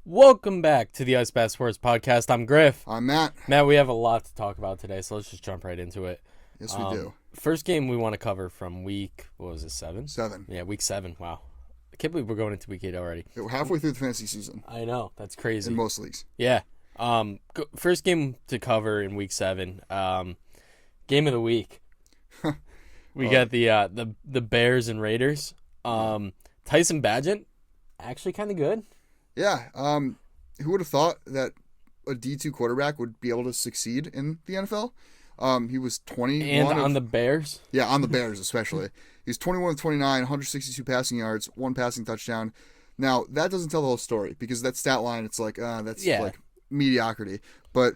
Welcome back to the Ice Bath Sports Podcast. I'm Griff. I'm Matt. Matt, we have a lot to talk about today, so let's just jump right into it. Yes, we do. First game we want to cover from week, what was it, 7? 7. Yeah, week 7. Wow. I can't believe we're going into week 8 already. We're halfway through the fantasy season. I know. That's crazy. In most leagues. Yeah. First game to cover in week 7. Game of the week. We got the Bears and Raiders. Tyson Bagent, actually kind of good. Yeah. Who would have thought that a D2 quarterback would be able to succeed in the NFL? He was 21. And on the Bears? Yeah, on the Bears especially. He's 21 of 29, 162 passing yards, 1 passing touchdown. Now, that doesn't tell the whole story because that stat line, it's like, that's like mediocrity. But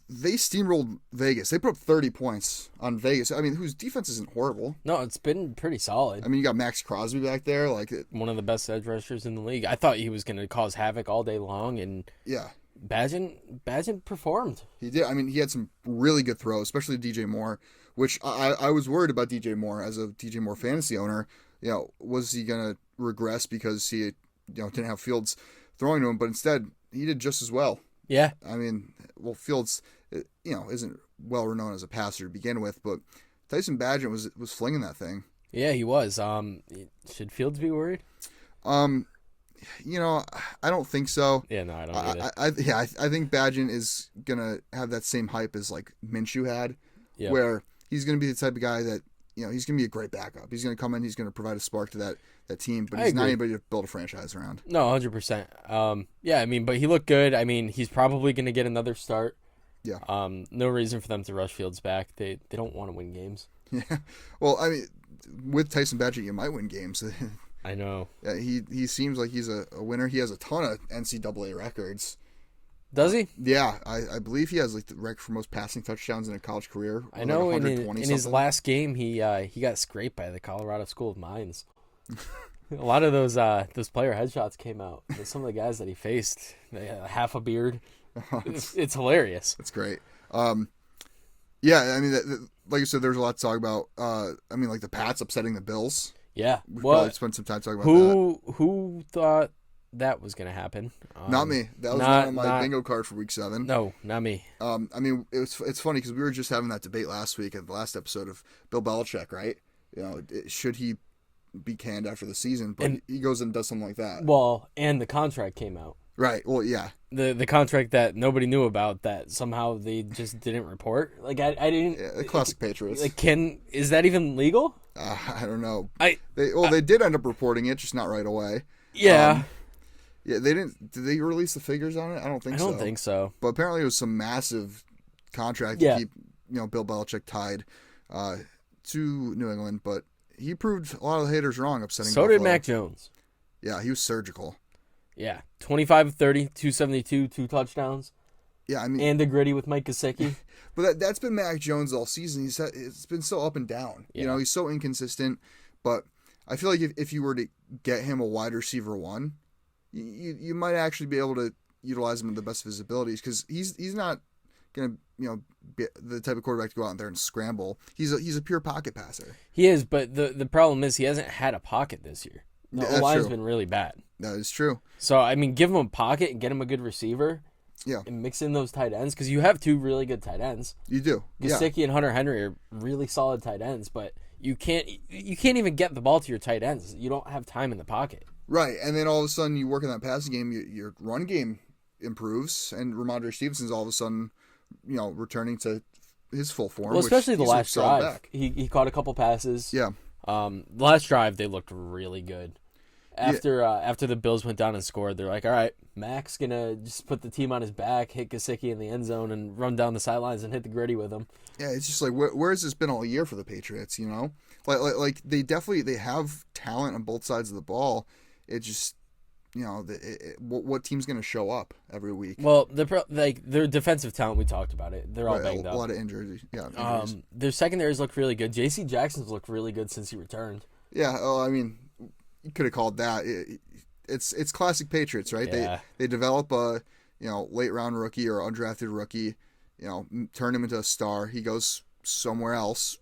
they steamrolled Vegas. They put up 30 points on Vegas. I mean, whose defense isn't horrible. No, it's been pretty solid. I mean, you got Max Crosby back there. One of the best edge rushers in the league. I thought he was going to cause havoc all day long, and yeah, Bagent performed. He did. I mean, he had some really good throws, especially DJ Moore, which I was worried about DJ Moore as a DJ Moore fantasy owner. You know, was he going to regress because he didn't have Fields throwing to him? But instead, he did just as well. Yeah. I mean, well, Fields, isn't well renowned as a passer to begin with, but Tyson Bagent was flinging that thing. Yeah, he was. Should Fields be worried? I don't think so. Yeah, no, I don't either. I think Bagent is gonna have that same hype as like Minshew had, where he's gonna be the type of guy that he's gonna be a great backup. He's gonna come in, he's gonna provide a spark to that team, but he's not anybody to build a franchise around. No, 100%. Yeah, I mean, but he looked good. I mean, he's probably gonna get another start. Yeah. No reason for them to rush Fields back. They don't want to win games. Yeah. Well, I mean, with Tyson Bagent, you might win games. I know. Yeah, he seems like he's a winner. He has a ton of NCAA records. Does he? Yeah, I believe he has like the record for most passing touchdowns in a college career. I know. Like in his last game, he got scraped by the Colorado School of Mines. A lot of those player headshots came out. Some of the guys that he faced, they had half a beard. It's hilarious. That's great. Yeah, I mean, like you said, there's a lot to talk about. I mean, like the Pats upsetting the Bills. Yeah, we probably spend some time talking about that. Who thought that was going to happen? Not me. That was not on my bingo card for week 7. No, not me. I mean, it's funny because we were just having that debate last week at the last episode of Bill Belichick, right? Should he be canned after the season? But he goes and does something like that. Well, and the contract came out. Right. Well, yeah. The contract that nobody knew about that somehow they just didn't report. Like I didn't. Yeah, the classic Patriots. Like, is that even legal? I don't know. They did end up reporting it, just not right away. Yeah. Yeah, they didn't. Did they release the figures on it? I don't think so. I don't think so. But apparently, it was some massive contract to keep Bill Belichick tied to New England. But he proved a lot of the haters wrong, upsetting. So Buffalo. did Mac Jones. Yeah, he was surgical. Yeah, 25 of 30, 272, 2 touchdowns. Yeah, I mean, and the gritty with Mike Gesicki. But that's been Mac Jones all season. It's been so up and down. Yeah. He's so inconsistent. But I feel like if you were to get him a wide receiver 1, you might actually be able to utilize him in the best of his abilities because he's not gonna be the type of quarterback to go out there and scramble. He's a pure pocket passer. He is, but the problem is he hasn't had a pocket this year. The O-line's been really bad. That is true. So, I mean, give him a pocket and get him a good receiver. Yeah. And mix in those tight ends because you have 2 really good tight ends. You do. Gesicki and Hunter Henry are really solid tight ends, but you can't even get the ball to your tight ends. You don't have time in the pocket. Right, and then all of a sudden you work in that passing game, your run game improves, and Ramondre Stevenson's all of a sudden, returning to his full form. Well, especially the last drive. He caught a couple passes. Yeah. The last drive, they looked really good. After the Bills went down and scored, they're like, all right, Mac's going to just put the team on his back, hit Gesicki in the end zone, and run down the sidelines and hit the gritty with him. Yeah, it's just like, where has this been all year for the Patriots, Like they have talent on both sides of the ball. It just, what team's going to show up every week? Well, their defensive talent, we talked about it. They're all banged up. A lot of injuries. Yeah, injuries. Their secondaries look really good. J.C. Jackson's looked really good since he returned. Yeah, I mean, you could have called that. It's classic Patriots, right? Yeah. They develop a late round rookie or undrafted rookie, turn him into a star. He goes somewhere else,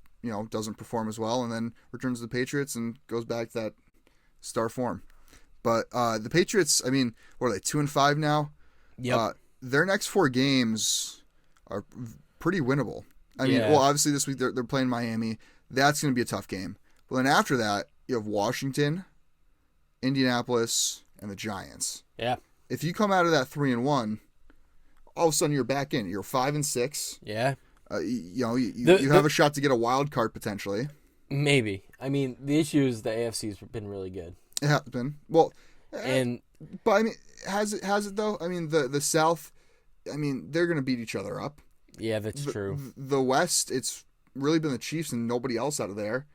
doesn't perform as well, and then returns to the Patriots and goes back to that star form. But the Patriots, I mean, what are they, 2-5 now? Yep. Their next 4 games are pretty winnable. I mean, well, obviously this week they're playing Miami. That's going to be a tough game. But then after that, you have Washington, Indianapolis, and the Giants. Yeah. If you come out of that 3-1, all of a sudden you're back in. You're 5-6. Yeah. You have a shot to get a wild card potentially. Maybe. I mean, the issue is the AFC's been really good. It has been. Well, but I mean, has it though? I mean, the South, I mean, they're going to beat each other up. Yeah, that's true. The West, it's really been the Chiefs and nobody else out of there.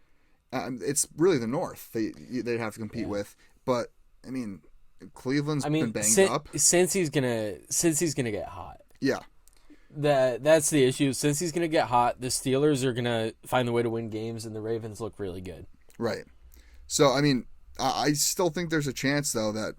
It's really the North they'd have to compete with. But I mean, Cleveland's been banged up. Since he's gonna get hot. Yeah. That's the issue. Since he's gonna get hot, the Steelers are gonna find the way to win games, and the Ravens look really good. Right. So I mean, I still think there's a chance though that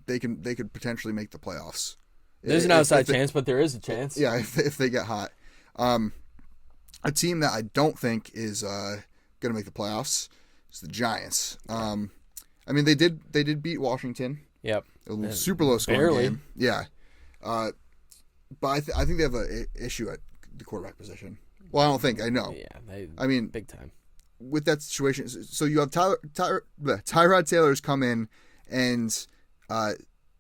they could potentially make the playoffs. There's an outside chance, but there is a chance. Yeah, if they get hot. A team that I don't think is gonna make the playoffs is the Giants. I mean, they did beat Washington. Yep. A super low scoring game. Yeah. But I think they have an issue at the quarterback position. Well, I don't think. I know. Yeah. I mean, big time. With that situation, so you have Tyrod Taylor's come in, and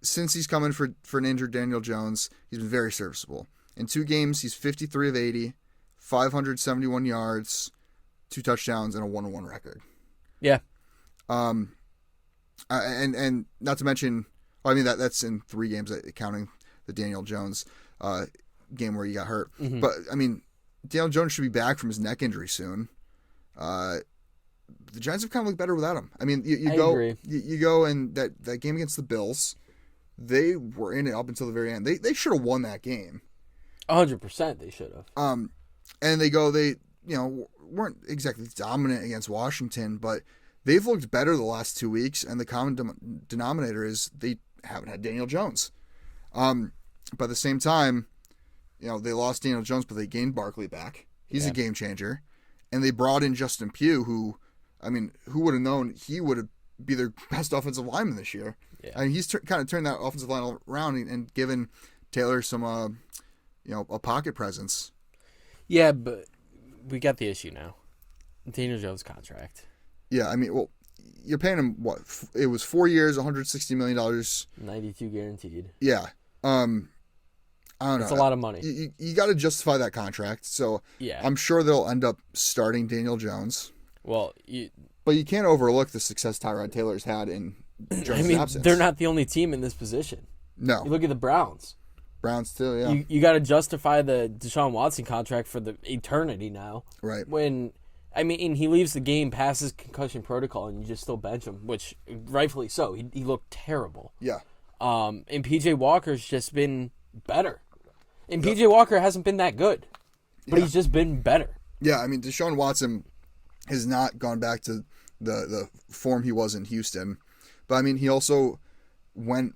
since he's come in for an injured Daniel Jones, he's been very serviceable. In 2 games, he's 53 of 80, 571 yards, 2 touchdowns, and a 1-1 record. Yeah. And not to mention, I mean that's in 3 games, counting the Daniel Jones game where he got hurt. Mm-hmm. But I mean, Daniel Jones should be back from his neck injury soon. The Giants have kind of looked better without him. I mean, you go and that game against the Bills, they were in it up until the very end. They should have won that game. 100% they should have. And they weren't exactly dominant against Washington, but they've looked better the last 2 weeks, and the common denominator is they haven't had Daniel Jones. But at the same time, they lost Daniel Jones, but they gained Barkley back. He's a game changer. And they brought in Justin Pugh, who would have known he would be their best offensive lineman this year? Yeah. I mean, he's kind of turned that offensive line around and given Taylor some, a pocket presence. Yeah, but we got the issue now. Daniel Jones' contract. Yeah, I mean, well, you're paying him what? It was 4 years, $160 million. 92 guaranteed. Yeah. I don't know. It's a lot of money. You got to justify that contract. So yeah. I'm sure they'll end up starting Daniel Jones. Well, but you can't overlook the success Tyrod Taylor's had in Jones' absence. They're not the only team in this position. No. You look at the Browns. Browns too, yeah. You got to justify the Deshaun Watson contract for the eternity now. Right. When, he leaves the game past his concussion protocol, and you just still bench him, which rightfully so. He looked terrible. Yeah. And P.J. Walker's just been better. And P.J. Walker hasn't been that good, but he's just been better. Yeah, Deshaun Watson has not gone back to the form he was in Houston. But, he also went,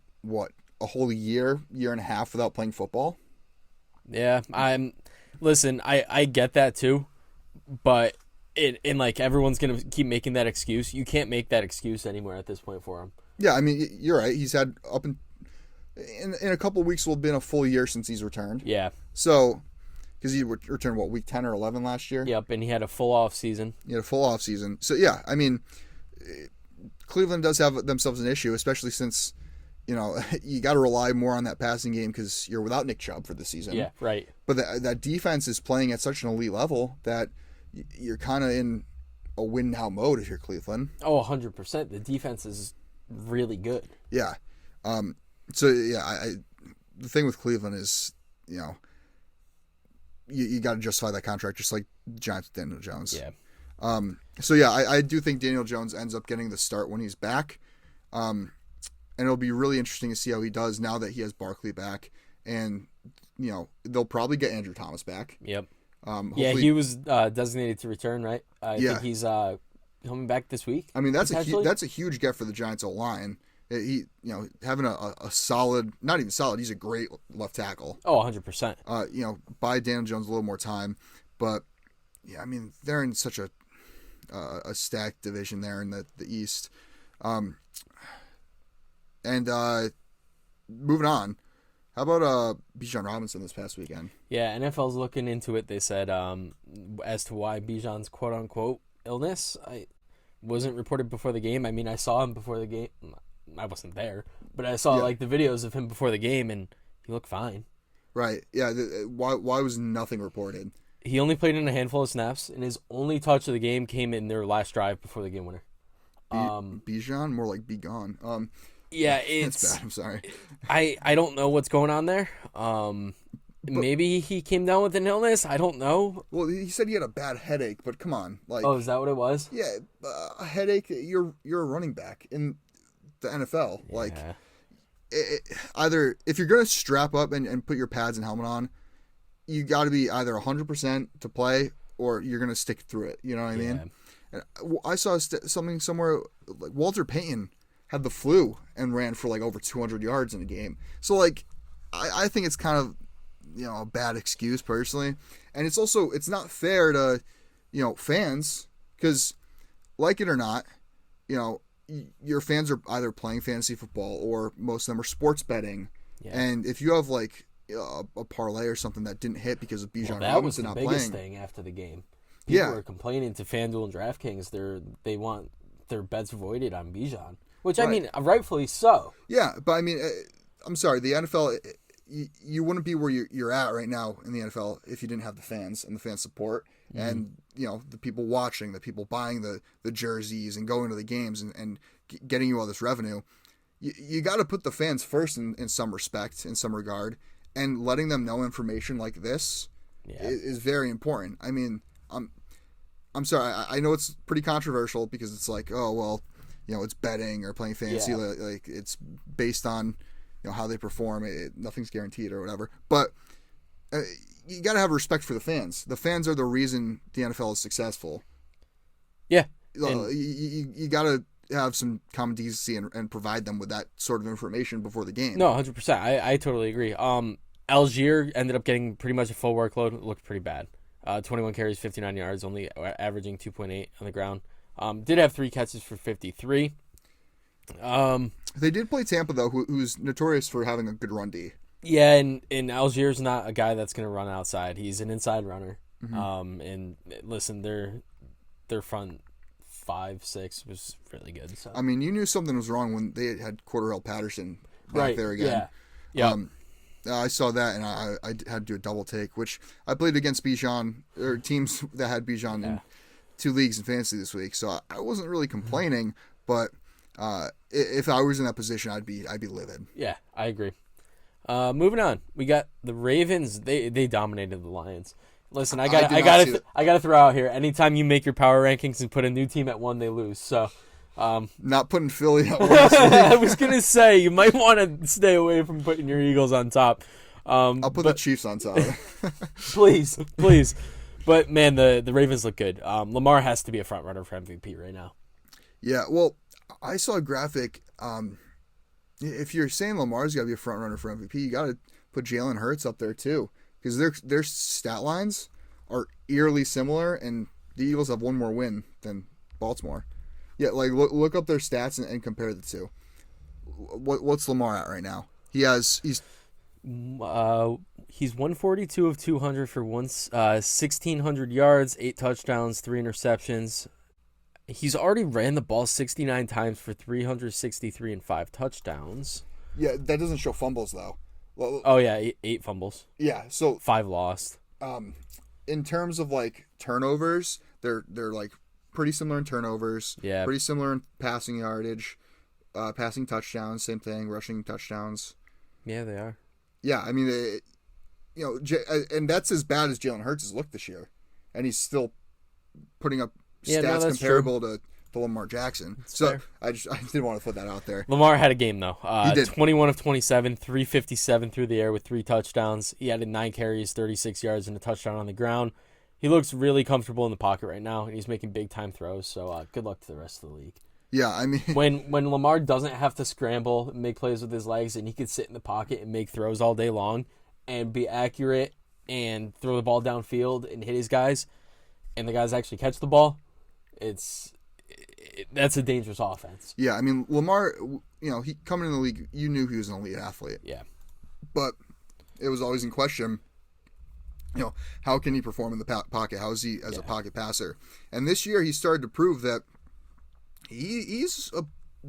a whole year and a half without playing football? Yeah, listen, I get that too, but everyone's going to keep making that excuse. You can't make that excuse anymore at this point for him. Yeah, you're right. He's had in a couple of weeks will have been a full year since he's returned. Yeah. So, because he returned, week 10 or 11 last year? Yep, and he had a full off season. So, yeah, Cleveland does have themselves an issue, especially since, you got to rely more on that passing game because you're without Nick Chubb for the season. Yeah, right. But that defense is playing at such an elite level that you're kind of in a win-now mode if you're Cleveland. Oh, 100%. The defense is really good. Yeah. So, yeah, the thing with Cleveland is, you got to justify that contract just like the Giants with Daniel Jones. Yeah. So, yeah, I do think Daniel Jones ends up getting the start when he's back. And it'll be really interesting to see how he does now that he has Barkley back. And, they'll probably get Andrew Thomas back. Yep. He was designated to return, right? I think he's coming back this week. That's a huge get for the Giants O-line. He, having a solid, not even solid, he's a great left tackle. Oh, 100%. Buy Daniel Jones a little more time. But, yeah, they're in such a stacked division there in the East. And moving on, how about Bijan Robinson this past weekend? Yeah, NFL's looking into it. They said as to why Bijan's quote-unquote illness wasn't reported before the game. I mean, I saw him before the game. I wasn't there, but I saw like the videos of him before the game, and he looked fine. Right. Yeah. Why was nothing reported? He only played in a handful of snaps, and his only touch of the game came in their last drive before the game winner. Bijan? More like be gone. Yeah, it's that's bad. I'm sorry. I don't know what's going on there. Maybe he came down with an illness. I don't know. Well, he said he had a bad headache, but come on, like. Oh, is that what it was? Yeah, a headache. You're a running back in the NFL. Yeah. Like, either if you're gonna strap up and put your pads and helmet on, you got to be either 100% to play or you're gonna stick through it. You know what I mean? And I saw something somewhere like Walter Payton had the flu and ran for like over 200 yards in a game. So like, I think it's kind of, a bad excuse personally. And it's not fair to, fans, because like it or not, your fans are either playing fantasy football or most of them are sports betting. Yeah. And if you have like a parlay or something that didn't hit because of Bijan Robinson not playing. That was the biggest thing after the game. People were complaining to FanDuel and DraftKings. They want their bets voided on Bijan. Which, I mean, rightfully so. Yeah, but I mean, I'm sorry, the NFL, you wouldn't be where you're at right now in the NFL if you didn't have the fans and the fan support and, the people watching, the people buying the jerseys and going to the games and getting you all this revenue. You got to put the fans first in some respect, in some regard, and letting them know information like this is very important. I mean, I'm sorry, I know it's pretty controversial because it's like, oh, well, it's betting or playing fantasy. Like it's based on, how they perform. Nothing's guaranteed or whatever. But you got to have respect for the fans. The fans are the reason the NFL is successful. Yeah. You got to have some common decency and provide them with that sort of information before the game. No, 100%. I totally agree. Algier ended up getting pretty much a full workload. It looked pretty bad. 21 carries, 59 yards, only averaging 2.8 on the ground. Did have 3 catches for 53. They did play Tampa, though, who's notorious for having a good run D. Yeah, and Algier's not a guy that's going to run outside. He's an inside runner. Mm-hmm. And listen, their front 5-6 was really good. So. I mean, you knew something was wrong when they had Cordarrelle Patterson back there again. Yeah. I saw that, and I had to do a double take, which I played against Bijan, or teams that had Bijan in 2 leagues in fantasy this week, so I wasn't really complaining, but if I was in that position, I'd be livid. Yeah, I agree. Moving on, we got the Ravens. They dominated the Lions. Listen, I gotta throw out here. Anytime you make your power rankings and put a new team at 1, they lose. So, not putting Philly at 1. I was gonna say you might want to stay away from putting your Eagles on top. I'll put the Chiefs on top. please. But man, the Ravens look good. Lamar has to be a front runner for MVP right now. Yeah, well, I saw a graphic. If you're saying Lamar's got to be a front runner for MVP, you got to put Jalen Hurts up there too, because their stat lines are eerily similar, and the Eagles have one more win than Baltimore. Yeah, like look up their stats and compare the two. What's Lamar at right now? He's 142 of 200 for 1,600 yards, 8 touchdowns, 3 interceptions. He's already ran the ball 69 times for 363 and 5 touchdowns. Yeah, that doesn't show fumbles though. Well, oh yeah, 8 fumbles. Yeah, so 5 lost. In terms of like turnovers, they're like pretty similar in turnovers. Yeah, pretty similar in passing yardage, passing touchdowns, same thing, rushing touchdowns. Yeah, they are. Yeah, I mean, and that's as bad as Jalen Hurts has looked this year, and he's still putting up stats comparable to Lamar Jackson. That's fair. I did want to put that out there. Lamar had a game though. He did. 21 of 27, 357 through the air with 3 touchdowns. He added 9 carries, 36 yards, and a touchdown on the ground. He looks really comfortable in the pocket right now, and he's making big time throws. So good luck to the rest of the league. Yeah, I mean, when Lamar doesn't have to scramble and make plays with his legs, and he can sit in the pocket and make throws all day long, and be accurate and throw the ball downfield and hit his guys, and the guys actually catch the ball, it's that's a dangerous offense. Yeah, I mean, Lamar, he coming in the league, you knew he was an elite athlete. Yeah. But it was always in question, how can he perform in the pocket? How is he as a pocket passer? And this year he started to prove that he's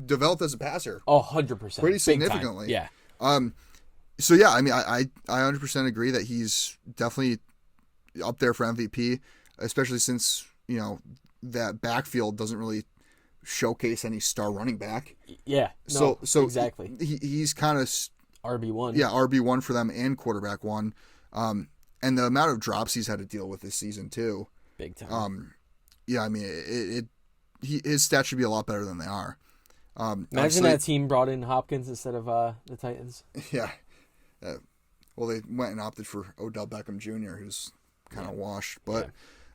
developed as a passer. 100%. Pretty significantly. Yeah. So, yeah, I mean, I 100% agree that he's definitely up there for MVP, especially since, that backfield doesn't really showcase any star running back. Yeah. So exactly. He's kind of RB1. Yeah, RB1 for them and quarterback one. And the amount of drops he's had to deal with this season too. Big time. Yeah, I mean, his stats should be a lot better than they are. Imagine that team brought in Hopkins instead of the Titans. Yeah. Well, they went and opted for Odell Beckham Jr., who's kind of washed. But,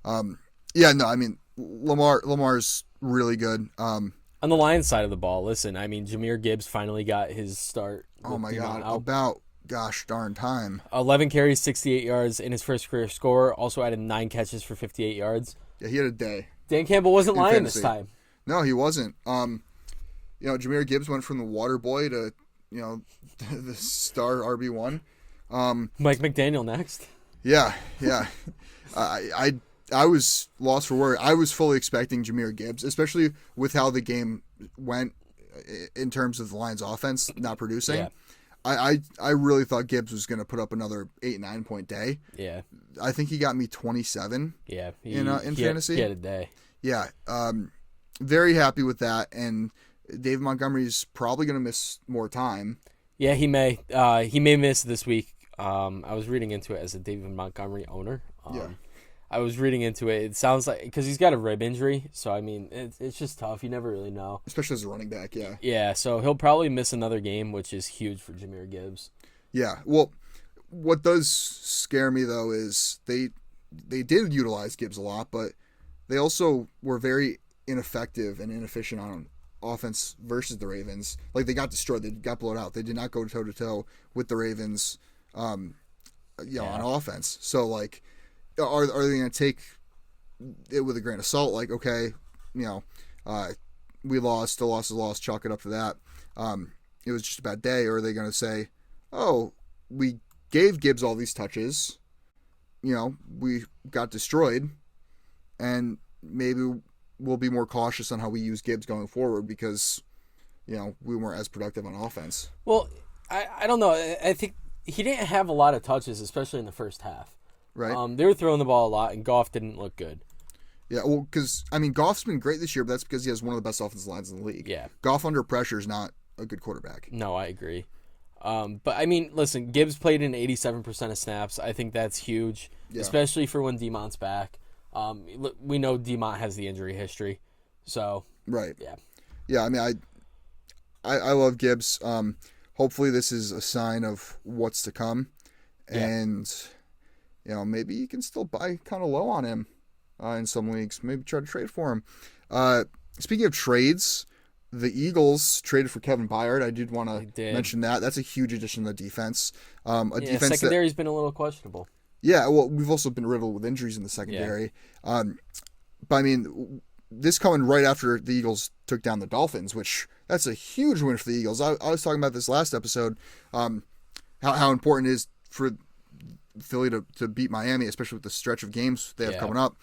I mean, Lamar's really good. On the Lions side of the ball, listen, I mean, Jahmyr Gibbs finally got his start. Oh, my God. About gosh darn time. 11 carries, 68 yards in his first career score. Also added 9 catches for 58 yards. Yeah, he had a day. Dan Campbell wasn't lying fantasy. This time. No, he wasn't. Jahmyr Gibbs went from the water boy to, the star RB1. Mike McDaniel next. Yeah. I was lost for words. I was fully expecting Jahmyr Gibbs, especially with how the game went in terms of the Lions' offense not producing. Yeah. I really thought Gibbs was going to put up another 8-9 point day. Yeah. I think he got me 27. Yeah. In fantasy. He had a day. Yeah. Very happy with that. And David Montgomery's probably going to miss more time. Yeah, he may. He may miss this week. I was reading into it as a David Montgomery owner. I was reading into it. It sounds like because he's got a rib injury, so I mean it's just tough. You never really know, especially as a running back. Yeah. Yeah, so he'll probably miss another game, which is huge for Jahmyr Gibbs. Yeah. Well, what does scare me though is they did utilize Gibbs a lot, but they also were very ineffective and inefficient on offense versus the Ravens. Like they got destroyed. They got blown out. They did not go toe to toe with the Ravens. On offense. So like. Are they going to take it with a grain of salt? Like, okay, we lost, the loss is lost, chalk it up to that. It was just a bad day. Or are they going to say, oh, we gave Gibbs all these touches, we got destroyed, and maybe we'll be more cautious on how we use Gibbs going forward because, we weren't as productive on offense. Well, I don't know. I think he didn't have a lot of touches, especially in the first half. Right. They were throwing the ball a lot, and Goff didn't look good. Yeah, well, because, Goff's been great this year, but that's because he has one of the best offensive lines in the league. Yeah. Goff under pressure is not a good quarterback. No, I agree. But, listen, Gibbs played in 87% of snaps. I think that's huge, especially for when DeMont's back. We know DeMont has the injury history, so. Right. Yeah. Yeah, I love Gibbs. Hopefully this is a sign of what's to come, and... maybe you can still buy kind of low on him in some leagues. Maybe try to trade for him. Speaking of trades, the Eagles traded for Kevin Byard. I did want to mention that. That's a huge addition to the defense. Defense secondary's been a little questionable. Yeah, well, we've also been riddled with injuries in the secondary. Yeah. But, this coming right after the Eagles took down the Dolphins, which that's a huge win for the Eagles. I was talking about this last episode, how important it is for Philly to beat Miami, especially with the stretch of games they have coming up.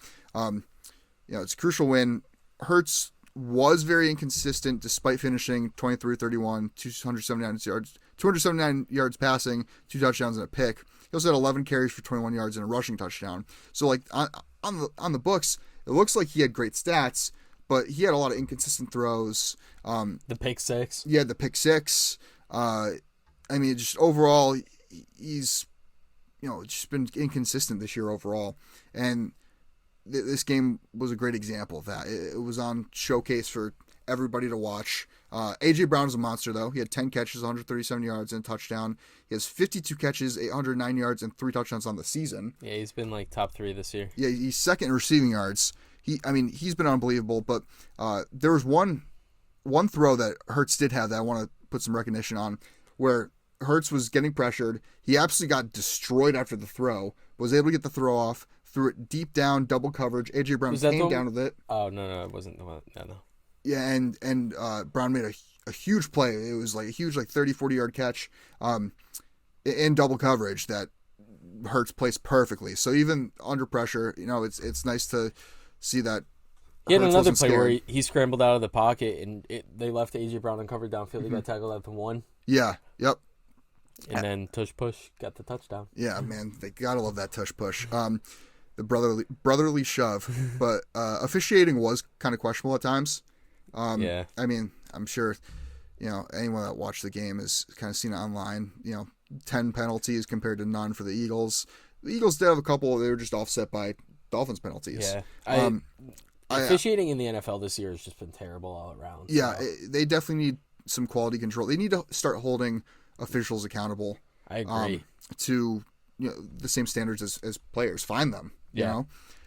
It's a crucial win. Hurts was very inconsistent despite finishing 23-31, 279 yards passing, 2 touchdowns and a pick. He also had 11 carries for 21 yards and a rushing touchdown. So like on the books, it looks like he had great stats, but he had a lot of inconsistent throws. The pick six. Yeah, the pick six. Just overall, he's just been inconsistent this year overall. And this game was a great example of that. It was on showcase for everybody to watch. A.J. Brown is a monster, though. He had 10 catches, 137 yards, and a touchdown. He has 52 catches, 809 yards, and 3 touchdowns on the season. Yeah, he's been like top 3 this year. Yeah, he's second in receiving yards. He's been unbelievable. But there was one throw that Hurts did have that I want to put some recognition on, where Hurts was getting pressured. He absolutely got destroyed after the throw, was able to get the throw off, threw it deep down, double coverage. A.J. Brown came down with it. Oh, no, it wasn't the one. No. Yeah, and Brown made a huge play. It was like a huge 30, 40-yard catch in double coverage that Hurts placed perfectly. So even under pressure, it's nice to see that. He had another play where he scrambled out of the pocket and they left A.J. Brown uncovered downfield. He got tackled at the 1. Yeah, yep. And then tush push got the touchdown. Yeah, man, they gotta love that tush push. The brotherly shove, but officiating was kind of questionable at times. Yeah. I mean, I'm sure, anyone that watched the game has kind of seen it online. 10 penalties compared to none for the Eagles. The Eagles did have a couple. They were just offset by Dolphins penalties. Yeah. Officiating in the NFL this year has just been terrible all around. Yeah, they definitely need some quality control. They need to start holding officials accountable. I agree. To the same standards as players. Find them. Yeah.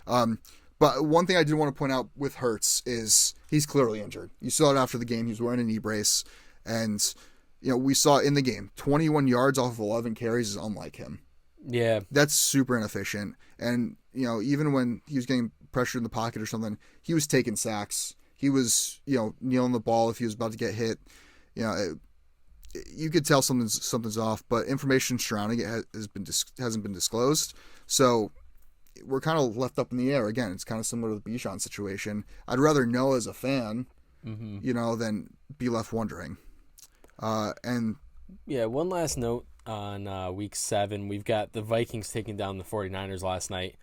But one thing I did want to point out with Hurts is he's clearly injured. You saw it after the game. He was wearing a knee brace. And, we saw in the game, 21 yards off of 11 carries is unlike him. Yeah. That's super inefficient. And, even when he was getting pressured in the pocket or something, he was taking sacks. He was, kneeling the ball if he was about to get hit. You could tell something's off, but information surrounding it hasn't been disclosed. So we're kind of left up in the air. Again, it's kind of similar to the Bijan situation. I'd rather know as a fan, than be left wondering. And yeah, one last note on week 7. We've got the Vikings taking down the 49ers last night.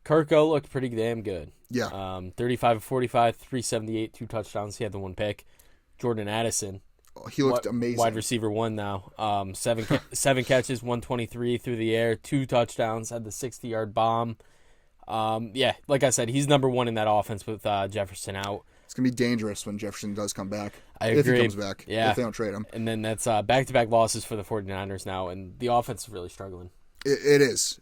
Kirko looked pretty damn good. Yeah. 35 of 45, 378, 2 touchdowns. He had the 1 pick. Jordan Addison. He looked amazing. Wide receiver 1 now. 7 catches, 123 through the air, 2 touchdowns, had the 60-yard bomb. Yeah, like I said, he's number 1 in that offense with Jefferson out. It's going to be dangerous when Jefferson does come back. I agree. If he comes back. Yeah. If they don't trade him. And then that's back-to-back losses for the 49ers now, and the offense is really struggling. It is.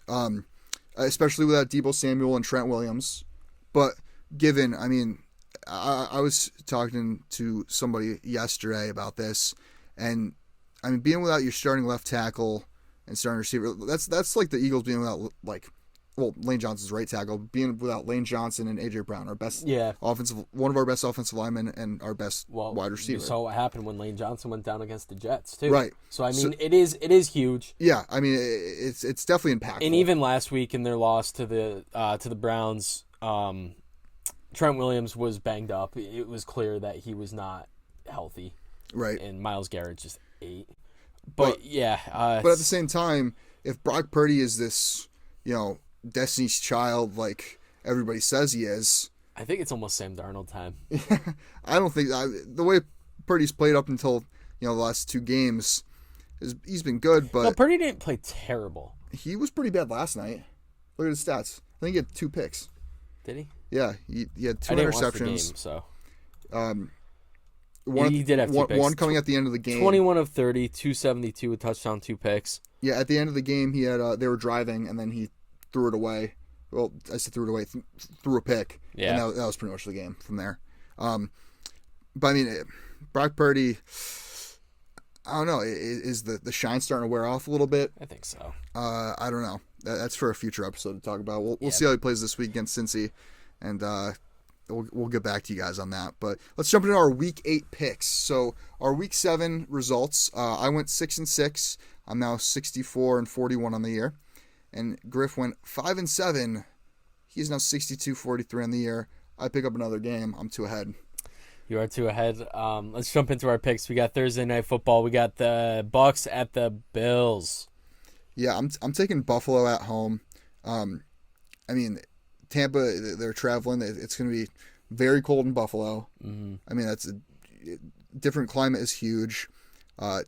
Especially without Deebo Samuel and Trent Williams. But given, I was talking to somebody yesterday about this, and being without your starting left tackle and starting receiver, that's like the Eagles being without Lane Johnson's right tackle, being without Lane Johnson and A.J. Brown, one of our best offensive linemen and our best wide receiver. You saw what happened when Lane Johnson went down against the Jets too. Right. So it is huge. Yeah, it's definitely impactful. And even last week in their loss to the Browns, Trent Williams was banged up. It was clear that he was not healthy. Right. And Myles Garrett just ate. But yeah. But at the same time, if Brock Purdy is this, Destiny's Child like everybody says he is, I think it's almost Sam Darnold time. I don't think the way Purdy's played up until the last 2 games, he's been good. But no, Purdy didn't play terrible. He was pretty bad last night. Look at his stats. I think he had 2 picks. Did he? Yeah, he had 2 I didn't interceptions. Watch the game, so he did have 2 picks. One coming at the end of the game. 21 of 30, 272, a touchdown, 2 picks. Yeah, at the end of the game, he had they were driving and then he threw it away. Well, I said threw it away, threw a pick. Yeah, and that was pretty much the game from there. But Brock Purdy, I don't know, is the shine starting to wear off a little bit? I think so. I don't know. That's for a future episode to talk about. We'll see how he plays this week against Cincy, and we'll get back to you guys on that. But let's jump into our Week 8 picks. So our Week 7 results. I went 6-6. I'm now 64-41 on the year, and Griff went 5-7. He's now 62-43 on the year. I pick up another game. I'm 2 ahead. You are 2 ahead. Let's jump into our picks. We got Thursday Night Football. We got the Bucs at the Bills. Yeah, I'm taking Buffalo at home. Tampa, they're traveling. It's going to be very cold in Buffalo. Mm-hmm. That's a different climate is huge.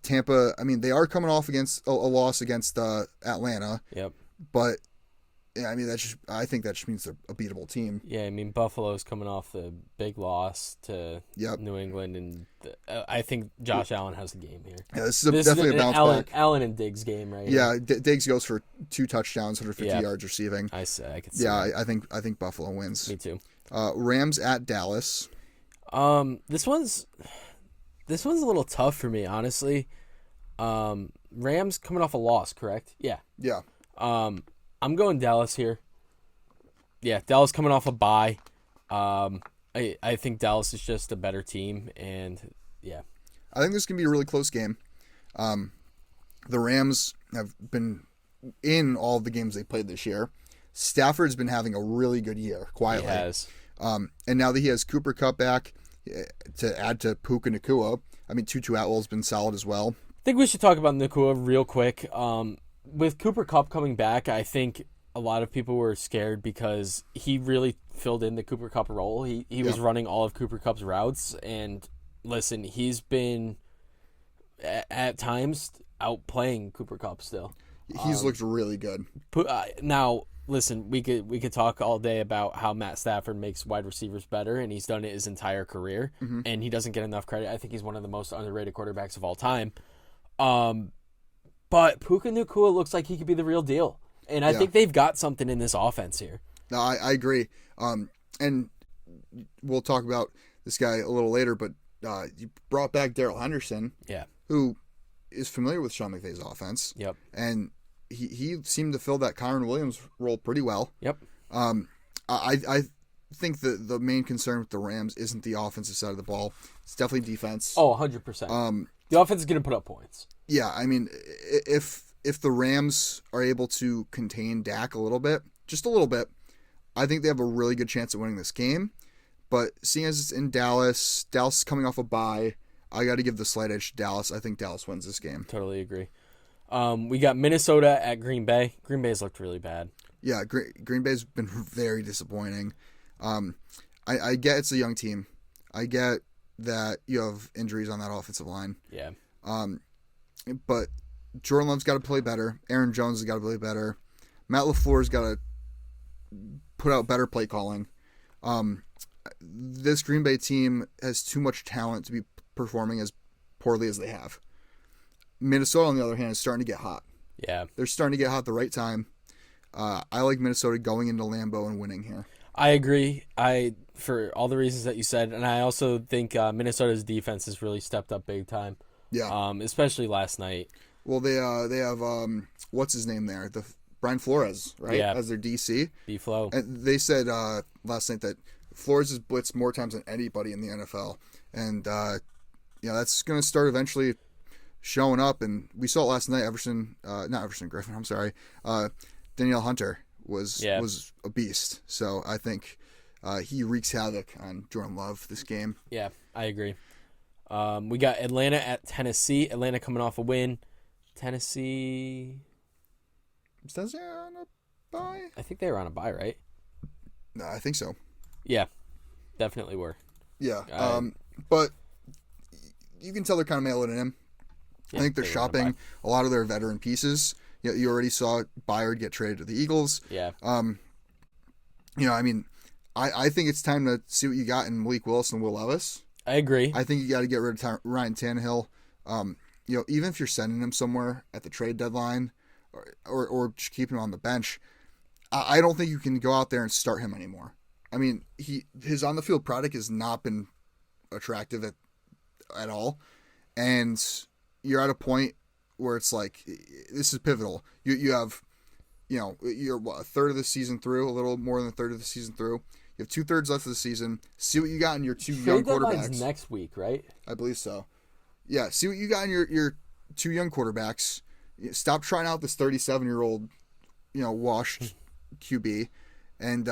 Tampa, they are coming off against a loss against Atlanta. Yep. But I think that just means they're a beatable team. Yeah, Buffalo's coming off the big loss to New England, and I think Josh Allen has the game here. Yeah, this is definitely a bounce back. Allen and Diggs game, right? Yeah, Diggs goes for 2 touchdowns, 150 yards receiving. I could see. Yeah, I think Buffalo wins. Me too. Rams at Dallas. This one's a little tough for me, honestly. Rams coming off a loss, correct? Yeah. Yeah. I'm going Dallas here. Yeah, Dallas coming off a bye. I think Dallas is just a better team, and yeah. I think this can be a really close game. The Rams have been in all the games they played this year. Stafford's been having a really good year, quietly. He has. And now that he has Cooper Kupp back to add to Puka Nacua, I mean, Tutu Atwell's been solid as well. I think we should talk about Nacua real quick. With Cooper Kupp coming back, I think a lot of people were scared because he really filled in the Cooper Kupp role. He was running all of Cooper Kupp's routes, and listen, he's been at times outplaying Cooper Kupp still. He's looked really good. Now, listen, we could talk all day about how Matt Stafford makes wide receivers better, and he's done it his entire career, and he doesn't get enough credit. I think he's one of the most underrated quarterbacks of all time. But Puka Nacua looks like he could be the real deal, and I think they've got something in this offense here. No, I agree. And we'll talk about this guy a little later, but you brought back Darrell Henderson, who is familiar with Sean McVay's offense. Yep. And he seemed to fill that Kyron Williams role pretty well. Yep. I think the main concern with the Rams isn't the offensive side of the ball. It's definitely defense. Oh, 100%. The offense is going to put up points. Yeah, I mean, if the Rams are able to contain Dak a little bit, just a little bit, I think they have a really good chance at winning this game. But seeing as it's in Dallas is coming off a bye, I got to give the slight edge to Dallas. I think Dallas wins this game. Totally agree. We got Minnesota at Green Bay. Green Bay's looked really bad. Yeah, Green Bay's been very disappointing. I get it's a young team. I get that you have injuries on that offensive line. Yeah. But Jordan Love's got to play better. Aaron Jones has got to play better. Matt LaFleur's got to put out better play calling. This Green Bay team has too much talent to be performing as poorly as they have. Minnesota, on the other hand, is starting to get hot. Yeah. They're starting to get hot at the right time. I like Minnesota going into Lambeau and winning here. I agree. For all the reasons that you said, and I also think Minnesota's defense has really stepped up big time. Yeah. Especially last night. Well, they have what's his name there? Brian Flores, right? Yeah. As their DC. B-Flow. And they said last night that Flores has blitzed more times than anybody in the NFL, and that's going to start eventually showing up. And we saw it last night. Not Everson Griffin. I'm sorry. Danielle Hunter was a beast. So I think he wreaks havoc on Jordan Love this game. Yeah, I agree. We got Atlanta at Tennessee. Atlanta coming off a win. Tennessee. Is Tennessee on a bye? I think they were on a bye, right? No, I think so. Yeah, definitely were. Yeah, but you can tell they're kind of mailing it in. I think they're shopping a lot of their veteran pieces. You already saw Byard get traded to the Eagles. Yeah. I mean, I think it's time to see what you got in Malik Willis and Will Levis. I agree. I think you got to get rid of Ryan Tannehill. Even if you're sending him somewhere at the trade deadline or just keeping him on the bench, I don't think you can go out there and start him anymore. I mean, his on the field product has not been attractive at all, and you're at a point where it's like this is pivotal. You have, you're a third of the season through, a little more than a third of the season through. You have 2/3 left of the season. See what you got in your two young quarterbacks. Next week, right? I believe so. Yeah, see what you got in your two young quarterbacks. Stop trying out this 37-year-old, washed QB, and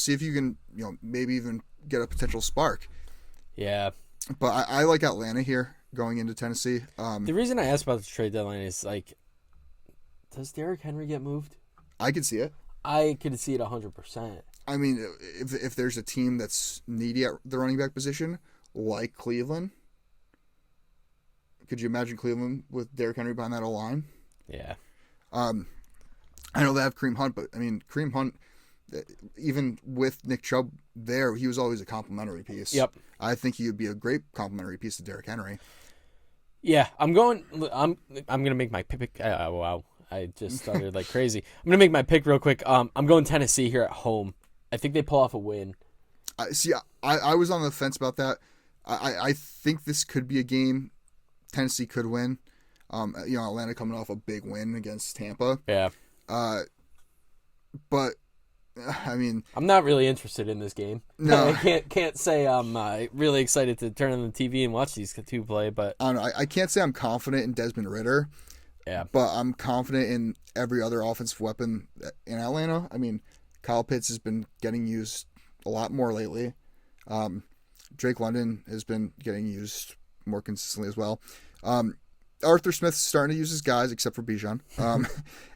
see if you can, maybe even get a potential spark. Yeah. But I like Atlanta here going into Tennessee. The reason I asked about the trade deadline is, does Derrick Henry get moved? I could see it. I could see it 100%. I mean, if there's a team that's needy at the running back position, like Cleveland, could you imagine Cleveland with Derrick Henry behind that O-line? Yeah. I know they have Kareem Hunt, but, I mean, Kareem Hunt, even with Nick Chubb there, he was always a complimentary piece. Yep. I think he would be a great complimentary piece to Derrick Henry. Yeah, I'm going to make my pick. Wow. I just started like crazy. I'm going to make my pick real quick. I'm going Tennessee here at home. I think they pull off a win. I was on the fence about that. I think this could be a game Tennessee could win. Atlanta coming off a big win against Tampa. Yeah. But I mean, I'm not really interested in this game. No. I can't say I'm really excited to turn on the TV and watch these two play, but I don't know. I can't say I'm confident in Desmond Ridder. Yeah. But I'm confident in every other offensive weapon in Atlanta. I mean, Kyle Pitts has been getting used a lot more lately. Drake London has been getting used more consistently as well. Arthur Smith's starting to use his guys, except for Bijan.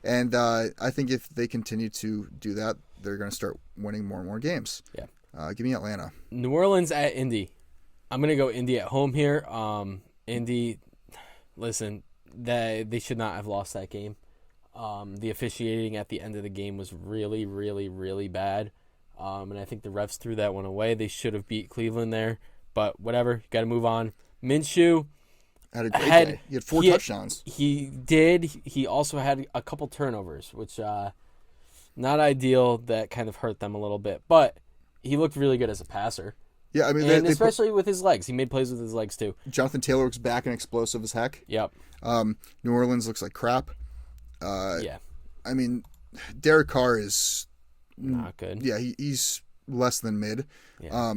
And I think if they continue to do that, they're going to start winning more and more games. Yeah. Give me Atlanta. New Orleans at Indy. I'm going to go Indy at home here. Indy, listen, they should not have lost that game. The officiating at the end of the game was really, really, really bad. And I think the refs threw that one away. They should have beat Cleveland there. But whatever, you got to move on. Minshew had a great day. He had 4 touchdowns. He did. He also had a couple turnovers, which not ideal. That kind of hurt them a little bit. But he looked really good as a passer. Yeah, I mean, especially with his legs. He made plays with his legs, too. Jonathan Taylor looks back and explosive as heck. Yep. New Orleans looks like crap. Yeah. I mean, Derek Carr is not good. Yeah, he's less than mid. Yeah.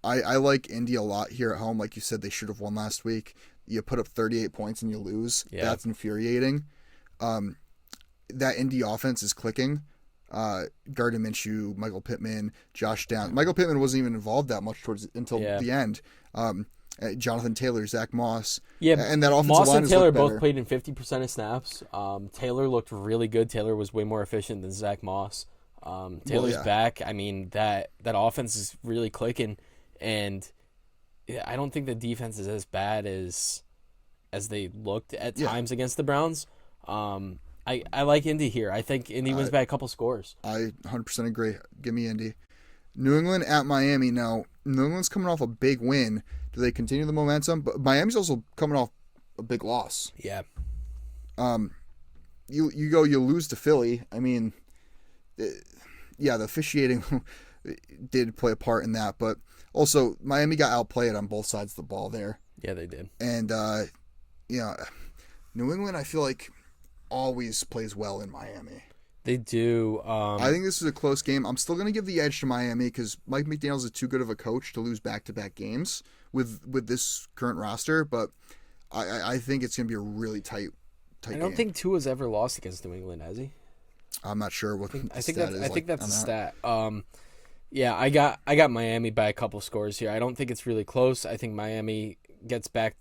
I like Indy a lot here at home. Like you said, they should have won last week. You put up 38 points and you lose. Yeah. That's infuriating. That Indy offense is clicking. Gardner Minshew, Michael Pittman, Josh Downs. Michael Pittman wasn't even involved that much until the end. Jonathan Taylor, Zach Moss. Yeah, and that offensive Moss line and Taylor better. both played in 50% of snaps. Taylor looked really good. Taylor was way more efficient than Zach Moss. Taylor's back. I mean, that offense is really clicking, and I don't think the defense is as bad as they looked at times against the Browns. I like Indy here. I think Indy wins by a couple scores. I 100% agree. Give me Indy. New England at Miami. Now, New England's coming off a big win. Do they continue the momentum? But Miami's also coming off a big loss. Yeah. You lose to Philly. I mean, the officiating did play a part in that, but also Miami got outplayed on both sides of the ball there. Yeah, they did. And New England, I feel like, always plays well in Miami. They do. I think this is a close game. I'm still going to give the edge to Miami because Mike McDaniels is too good of a coach to lose back-to-back games with this current roster, but I think it's going to be a really tight game. I don't think Tua's ever lost against New England, has he? I'm not sure what I think that's a stat. Yeah, I got Miami by a couple scores here. I don't think it's really close. I think Miami gets back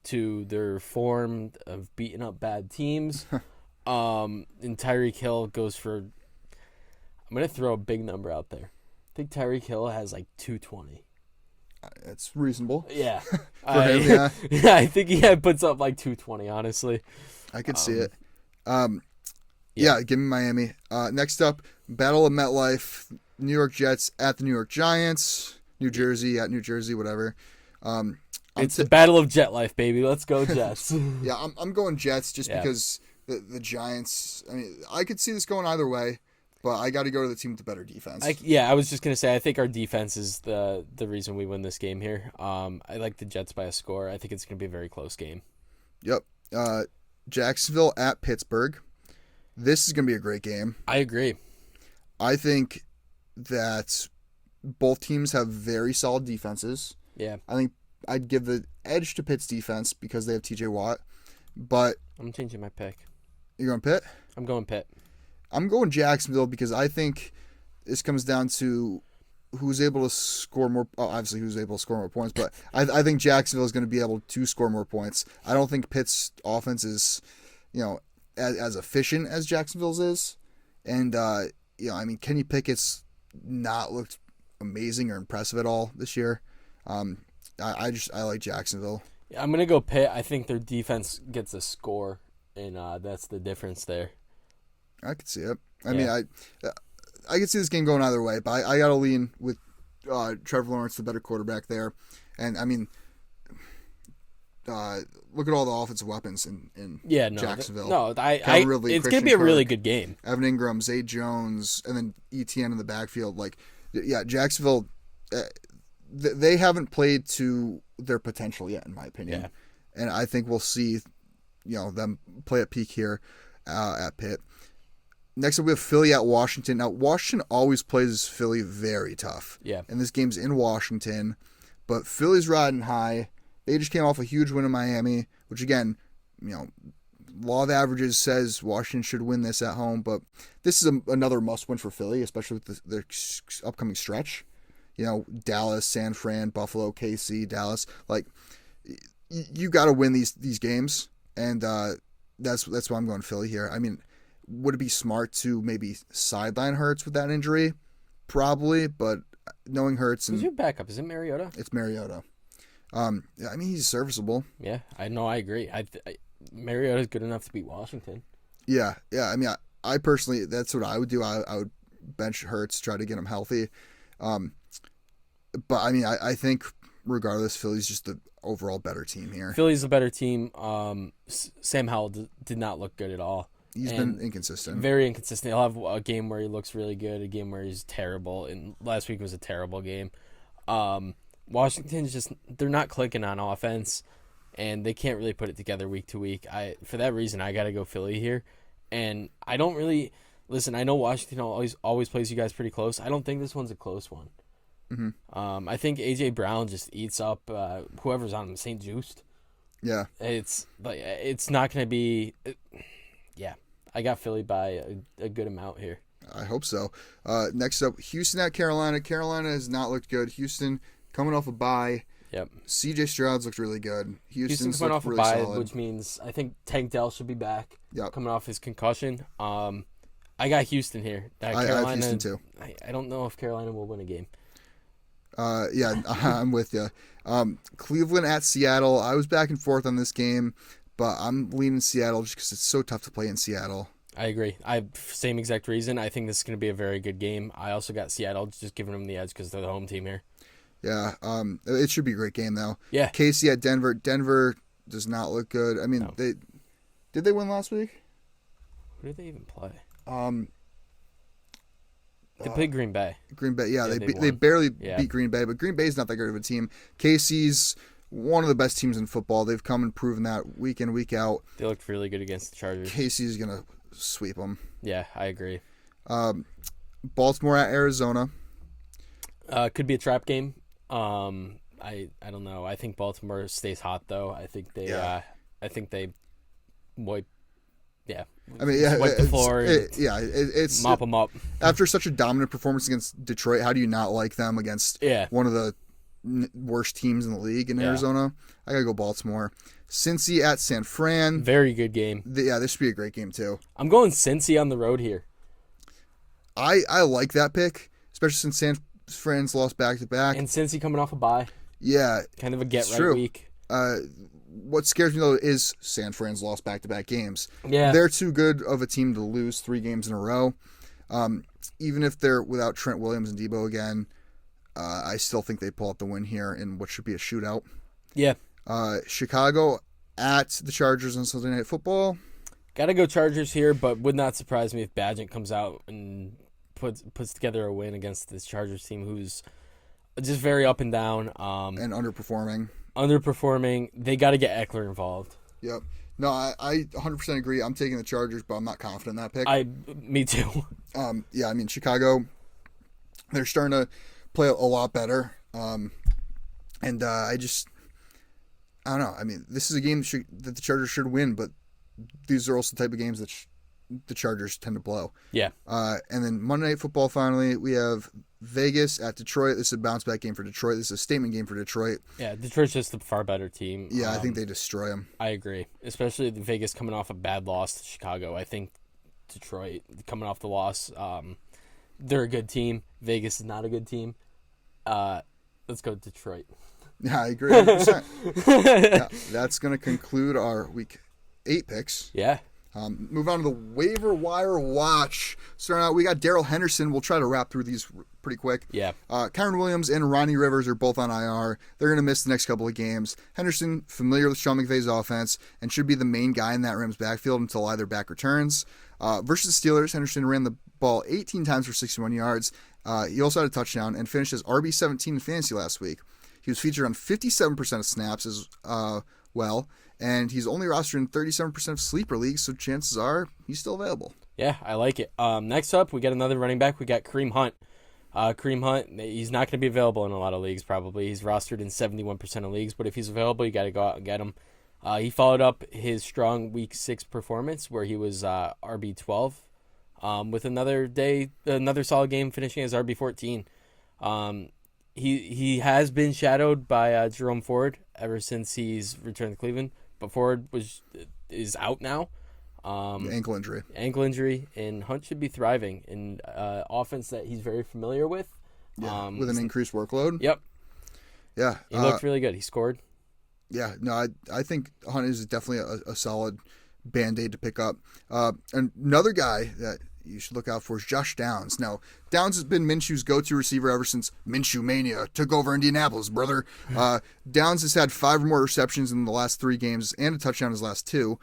to their form of beating up bad teams. And Tyreek Hill goes for, I'm going to throw a big number out there. I think Tyreek Hill has like 220. It's reasonable. Yeah. For him, yeah. Yeah, I think he puts up like 220, honestly. I could see it. Yeah, give me Miami. Next up, Battle of MetLife, New York Jets at the New York Giants, New Jersey at New Jersey, whatever. It's the Battle of Jet Life, baby. Let's go Jets. Yeah, I'm going Jets just because the Giants, I mean, I could see this going either way, but I got to go to the team with the better defense. I was just going to say, I think our defense is the reason we win this game here. I like the Jets by a score. I think it's going to be a very close game. Yep. Jacksonville at Pittsburgh. This is going to be a great game. I agree. I think that both teams have very solid defenses. Yeah. I think I'd give the edge to Pitt's defense because they have TJ Watt, but I'm changing my pick. You're going Pitt? I'm going Pitt. I'm going Jacksonville because I think this comes down to who's able to score more. Obviously, who's able to score more points, but I think Jacksonville is going to be able to score more points. I don't think Pitt's offense is, as efficient as Jacksonville's is, and I mean, Kenny Pickett's not looked amazing or impressive at all this year. I like Jacksonville. Yeah, I'm gonna go Pitt. I think their defense gets a score, and that's the difference there. I could see it. I mean, I could see this game going either way, but I got to lean with Trevor Lawrence, the better quarterback there. And, I mean, look at all the offensive weapons in Jacksonville. It's going to be a really good game. Evan Ingram, Zay Jones, and then ETN in the backfield. Jacksonville, they haven't played to their potential yet, in my opinion. Yeah. And I think we'll see, them play at peak here at Pitt. Next up, we have Philly at Washington. Now, Washington always plays Philly very tough. Yeah. And this game's in Washington. But Philly's riding high. They just came off a huge win in Miami, which, again, law of averages says Washington should win this at home. But this is another must-win for Philly, especially with their upcoming stretch. Dallas, San Fran, Buffalo, KC, Dallas. Like, you got to win these games. And that's why I'm going Philly here. I mean, would it be smart to maybe sideline Hurts with that injury? Probably, but knowing Hurts and who's your backup? Is it Mariota? It's Mariota. I mean, he's serviceable. Yeah, I know. I agree. Mariota's good enough to beat Washington. Yeah. I mean, I personally, that's what I would do. I would bench Hurts, try to get him healthy. But I mean, I think regardless, Philly's just the overall better team here. Philly's the better team. Sam Howell did not look good at all. He's been inconsistent. Very inconsistent. He'll have a game where he looks really good, a game where he's terrible, and last week was a terrible game. Washington's they're not clicking on offense, and they can't really put it together week to week. For that reason, I got to go Philly here. And I don't really listen. I know Washington always plays you guys pretty close. I don't think this one's a close one. Mm-hmm. I think AJ Brown just eats up whoever's on him. St. Juiced. Yeah, it's not going to be. Yeah, I got Philly by a good amount here. I hope so. Next up, Houston at Carolina. Carolina has not looked good. Houston coming off a bye. Yep. CJ Stroud's looked really good. Houston's coming off a bye, which means I think Tank Dell should be back. Yep. Coming off his concussion. I got Houston here. I have Houston too. I don't know if Carolina will win a game. Yeah, I'm with you. Cleveland at Seattle. I was back and forth on this game, but I'm leaning Seattle just because it's so tough to play in Seattle. I agree. Same exact reason. I think this is going to be a very good game. I also got Seattle just giving them the edge because they're the home team here. Yeah, it should be a great game though. Yeah. KC at Denver. Denver does not look good. I mean, No. Did they win last week? Who did they even play? They played Green Bay. Green Bay, yeah, they they barely beat Green Bay, but Green Bay's not that great of a team. KC's one of the best teams in football. They've come and proven that week in, week out. They looked really good against the Chargers. KC's gonna sweep them. Yeah, I agree. Baltimore at Arizona. Could be a trap game. I don't know. I think Baltimore stays hot though. I think they wipe. Yeah. I mean, yeah, wipe the floor. It's mop them up. After such a dominant performance against Detroit, how do you not like them against one of the worst teams in the league in Arizona? I gotta go Baltimore. Cincy at San Fran. Very good game. This should be a great game too. I'm going Cincy on the road here. I like that pick, especially since San Fran's lost back to back, and Cincy coming off a bye. Yeah, kind of a get right week. What scares me though is San Fran's lost back-to-back games. Yeah, they're too good of a team to lose 3 games in a row. Even if they're without Trent Williams and Debo again, I still think they pull out the win here in what should be a shootout. Yeah. Chicago at the Chargers on Sunday Night Football. Gotta go Chargers here, but would not surprise me if Badgett comes out and puts together a win against this Chargers team, who's just very up and down and underperforming. They got to get Eckler involved. Yep. No, I 100% agree. I'm taking the Chargers, but I'm not confident in that pick. Me too. Yeah, I mean, Chicago, they're starting to play a lot better. I don't know. I mean, this is a game that the Chargers should win, but these are also the type of games that the Chargers tend to blow. Yeah. And then Monday Night Football, finally, we have Vegas at Detroit. This is a bounce-back game for Detroit. This is a statement game for Detroit. Yeah, Detroit's just a far better team. Yeah, I think they destroy them. I agree, especially Vegas coming off a bad loss to Chicago. I think Detroit coming off the loss, they're a good team. Vegas is not a good team. Let's go Detroit. Yeah, I agree 100%. Yeah, that's going to conclude our Week 8 picks. Yeah. Move on to the waiver wire watch. Starting out, we got Darrell Henderson. We'll try to wrap through these pretty quick. Yeah. Kyron Williams and Ronnie Rivers are both on IR. They're going to miss the next couple of games. Henderson, familiar with Sean McVay's offense, and should be the main guy in that Rams backfield until either back returns. Versus the Steelers, Henderson ran the ball 18 times for 61 yards. He also had a touchdown and finished as RB17 in fantasy last week. He was featured on 57% of snaps as well, and he's only rostered in 37% of sleeper leagues, so chances are he's still available. Yeah, I like it. Next up, we got another running back. We got Kareem Hunt. Kareem Hunt, he's not going to be available in a lot of leagues probably. He's rostered in 71% of leagues, but if he's available, you got to go out and get him. He followed up his strong Week 6 performance where he was RB12 with another solid game, finishing as RB14. He has been shadowed by Jerome Ford ever since he's returned to Cleveland, but Ford is out now. Ankle injury, and Hunt should be thriving in offense that he's very familiar with. Yeah, with an increased workload. Yep. Yeah, he looked really good. He scored. Yeah, no, I think Hunt is definitely a solid Band-Aid to pick up. Another guy that you should look out for is Josh Downs. Now, Downs has been Minshew's go-to receiver ever since Minshew Mania took over Indianapolis, brother. Downs has had 5 or more receptions in the last 3 games and a touchdown in his last 2.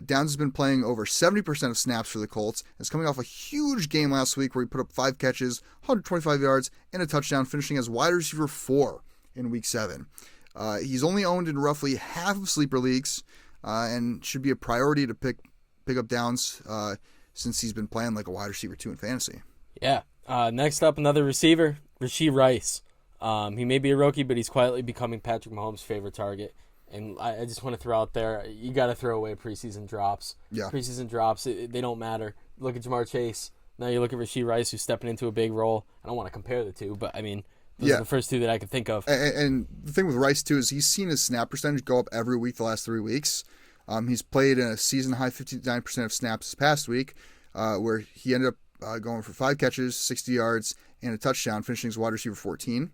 Downs has been playing over 70% of snaps for the Colts. It's coming off a huge game last week where he put up 5 catches, 125 yards, and a touchdown, finishing as wide receiver 4 in Week 7. He's only owned in roughly half of sleeper leagues and should be a priority to pick up Downs since he's been playing like a wide receiver 2 in fantasy. Yeah. Next up, another receiver, Rashee Rice. He may be a rookie, but he's quietly becoming Patrick Mahomes' favorite target. And I just want to throw out there, you got to throw away preseason drops. Yeah. Preseason drops, they don't matter. Look at Jamar Chase. Now you look at Rashee Rice, who's stepping into a big role. I don't want to compare the two, but I mean, those are the first 2 that I could think of. And the thing with Rice, too, is he's seen his snap percentage go up every week the last 3 weeks. He's played in a season-high 59% of snaps this past week, where he ended up going for 5 catches, 60 yards, and a touchdown, finishing as wide receiver 14.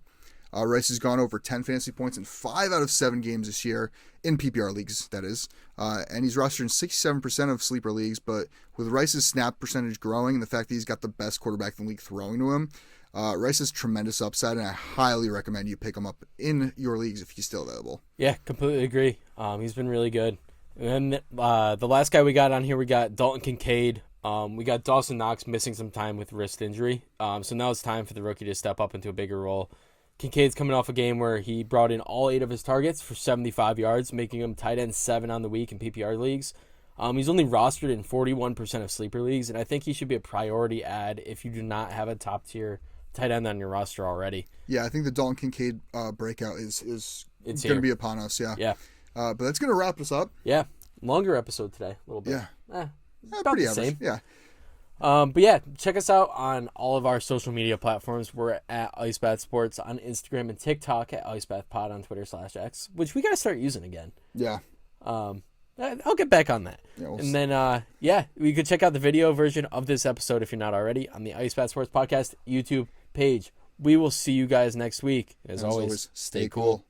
Rice has gone over 10 fantasy points in 5 out of 7 games this year, in PPR leagues, that is. And he's rostered in 67% of sleeper leagues, but with Rice's snap percentage growing and the fact that he's got the best quarterback in the league throwing to him, Rice has tremendous upside, and I highly recommend you pick him up in your leagues if he's still available. Yeah, completely agree. He's been really good. And then the last guy we got on here, we got Dalton Kincaid. We got Dawson Knox missing some time with wrist injury. So now it's time for the rookie to step up into a bigger role. Kincaid's coming off a game where he brought in all 8 of his targets for 75 yards, making him tight end 7 on the week in PPR leagues. He's only rostered in 41% of sleeper leagues, and I think he should be a priority add if you do not have a top-tier tight end on your roster already. Yeah, I think the Dalton Kincaid breakout is going to be upon us, yeah. Yeah. But that's going to wrap us up. Yeah. Longer episode today, a little bit. Yeah. About pretty the average. same. Yeah. But yeah, check us out on all of our social media platforms. We're at IceBath Sports on Instagram and TikTok, at IceBathPod on Twitter/X, which we got to start using again. Yeah. I'll get back on that. Yeah, and then, you could check out the video version of this episode if you're not already on the IceBath Sports Podcast YouTube page. We will see you guys next week. As always, stay cool.